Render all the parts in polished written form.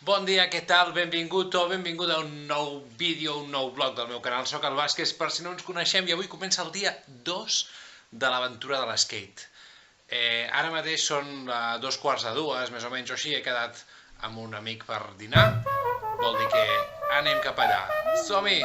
Bon dia, què tal? Benvingut o benvinguda a un nou vídeo, un nou vlog del meu canal. Soc el Baskes, per si no ens coneixem, i avui comença el dia 2 de l'aventura de l'skate. Ara mateix són 2:45, més o menys, o així. He quedat amb un amic per dinar. Vol dir que anem cap allà. Som-hi!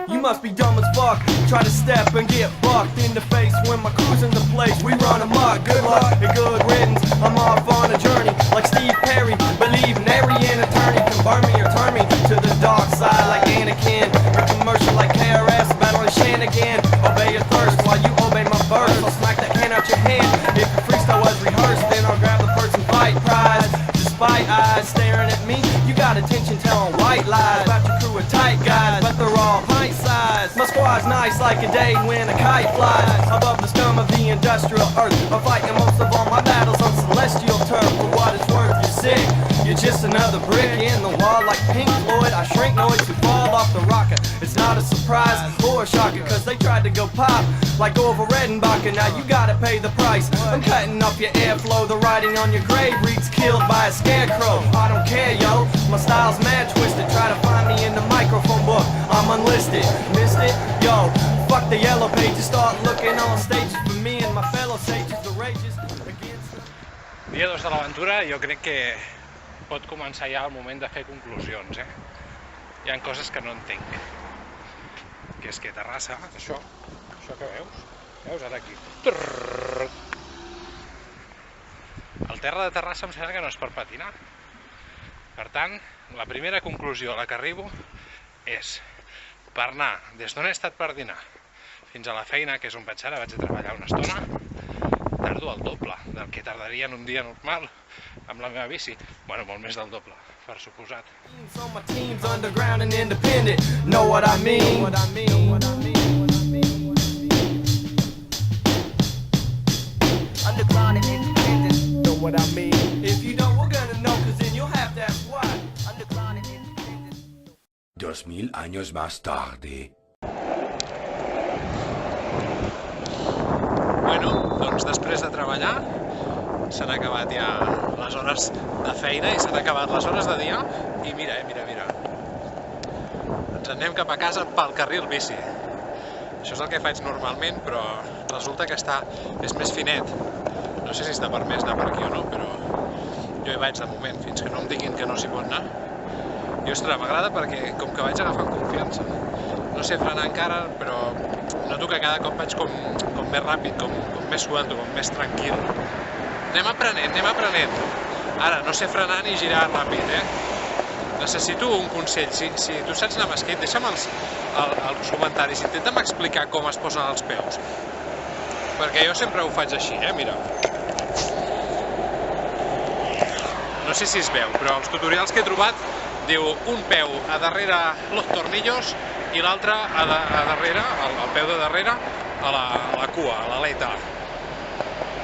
You must be dumb as fuck. Try to step and get fucked in the face when my crew's in the place. We run amok. Good luck and good riddance. I'm off on a journey like Steve Perry. Believe nary an attorney can burn me or turn me to the dark side like Anakin. Or commercial like KRS. Battling Shannigan. Obey your thirst while you obey my verse. I'll smack that can out your hand. If the freestyle was rehearsed, then I'll grab the person fight prize. Despite eyes staring at me, you got attention telling white lies about your crew of tight guys, but they're all pint size. My squad's nice like a day when a kite flies above the scum of the industrial earth. I'm fighting most of all my battles on celestial turf. For what it's worth, you're sick. You're just another brick in the wall like Pink Floyd. I shrink noise to fall off the rocket. It's not a surprise or a shocker, cause they tried to go pop like over Redenbacher. Now you gotta pay the price. I'm cutting off your airflow. The writing on your grave reads killed by a scarecrow. I don't care, yo. My style's mad twisted. Try to find me in the microphone book. I'm unlisted. Missed it? Yo, fuck the yellow pages. Start looking on stages for me and my fellow sages. The rages against the... Dia 2 de l'aventura, jo crec que pot començar ja el moment de fer conclusions, Hi ha coses que no entenc. Que és que Terrassa, això que veus ara aquí. El terra de Terrassa em sembla que no és per patinar. Per tant, la primera conclusió a la que arribo és per anar des d'on he estat per dinar fins a la feina, que és on vaig ara, vaig a treballar una estona, tardo el doble del que tardaria en un dia normal amb la meva bici. Bueno, molt més del doble, per suposat. So my team's underground and independent. Know what I mean? Underground and independent. Know what I mean? If you don't, we're gonna know, cause then you'll have to ask why. Underground and independent. 2000 años más tarde. Bueno, doncs després de treballar s'han acabat ja les hores de feina i s'han acabat les hores de dia i mira, mira. Ens en anem cap a casa pel carril bici. Això és el que faig normalment, però resulta que és més finet. No sé si està permès anar per aquí o no, però jo hi vaig de moment, fins que no em diguin que no s'hi pot anar. I ostres, m'agrada perquè com que vaig agafant confiança. No sé frenar encara, però noto que cada cop vaig com més ràpid, com més suelto, com més tranquil. Anem aprenent. Ara, no sé frenar ni girar ràpid, Necessito un consell. Si tu saps anar amb skate, deixa'm els comentaris. Intenta'm explicar com es posen els peus. Perquè jo sempre ho faig així, mira. No sé si es veu, però els tutorials que he trobat diu un peu a darrere los tornillos i l'altre a darrere, el peu de darrere, a la cua, a l'aleta.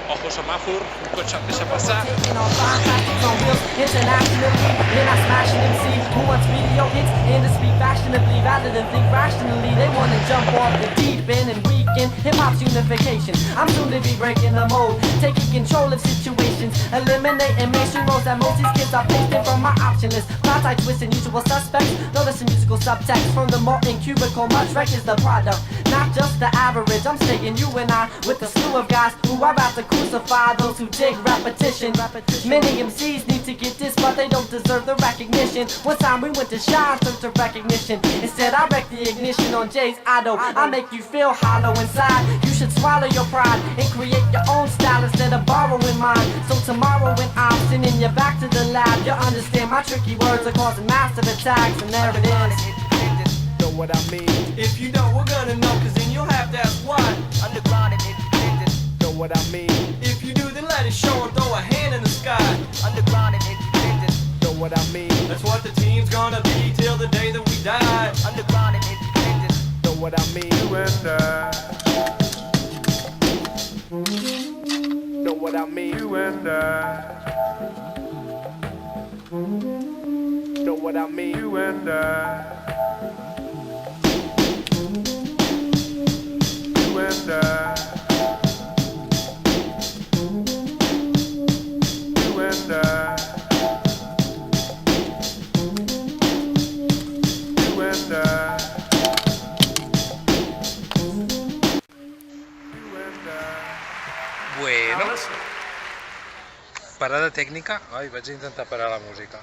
Ojo semàfor, un cotxe et deixa passar. Hip-hop's unification. I'm soon to be breaking the mold, taking control of situations, eliminating mainstream roles that most these kids are pasting from my option list. Plots I twist and usual suspects. Notice the musical subtext from the molten cubicle. Much wreck is the product, not just the average. I'm stating you and I with a slew of guys who are about to crucify those who dig repetition. Many MCs need to get this, but they don't deserve the recognition. One time we went to shine, search of recognition. Instead I wreck the ignition on Jay's Auto. I make you feel hollow inside. You should swallow your pride and create your own style instead of borrowing mine. So tomorrow when I'm sending you back to the lab, you'll understand my tricky words are causing massive attacks. And there it is. Know what I mean? If you don't, we're gonna know, cause then you'll have to ask why. Underground and independent. Know what I mean? If you do, then let it show and throw a hand in the sky. Underground and independent. Know what I mean? That's what the team's gonna be till the day that we die. Underground and independent. Know what I mean? You and I. Know what I mean? You and I. Know what I mean? You and I. You and I. You and I. Parada tècnica. Ai, vaig intentar parar la música.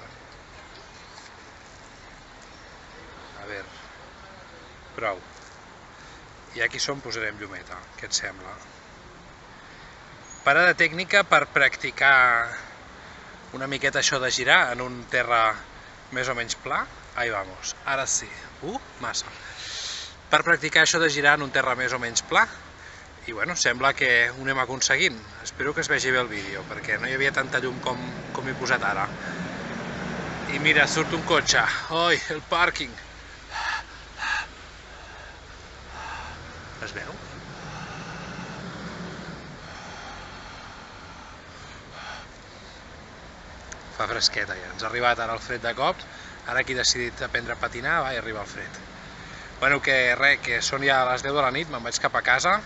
A veure. Prou. I aquí som, posarem llumeta. Què et sembla? Parada tècnica per practicar una miqueta això de girar en un terra més o menys pla. Ahí vamos, ara sí. Massa. Per practicar això de girar en un terra més o menys pla. I bueno, sembla que ho anem aconseguint. Espero que es vegi bé el vídeo, perquè no hi havia tanta llum com he posat ara. I mira, surt un cotxe. Oi, el pàrquing. Es veu? Fa fresqueta ja. Ens ha arribat ara el fred de cops. Ara aquí he decidit aprendre a patinar, va, i arriba el fred. Bueno, que res, que són ja les 10 de la nit, me'n vaig cap a casa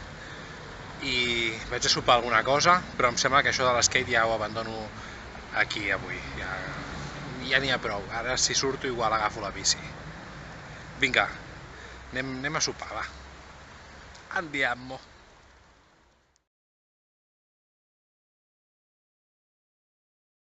i vaig a sopar alguna cosa, però em sembla que això de l'skate ja ho abandono aquí avui. Ja n'hi ha prou. Ara si surto igual agafo la bici. Vinga, anem a sopar, va. Andiamo.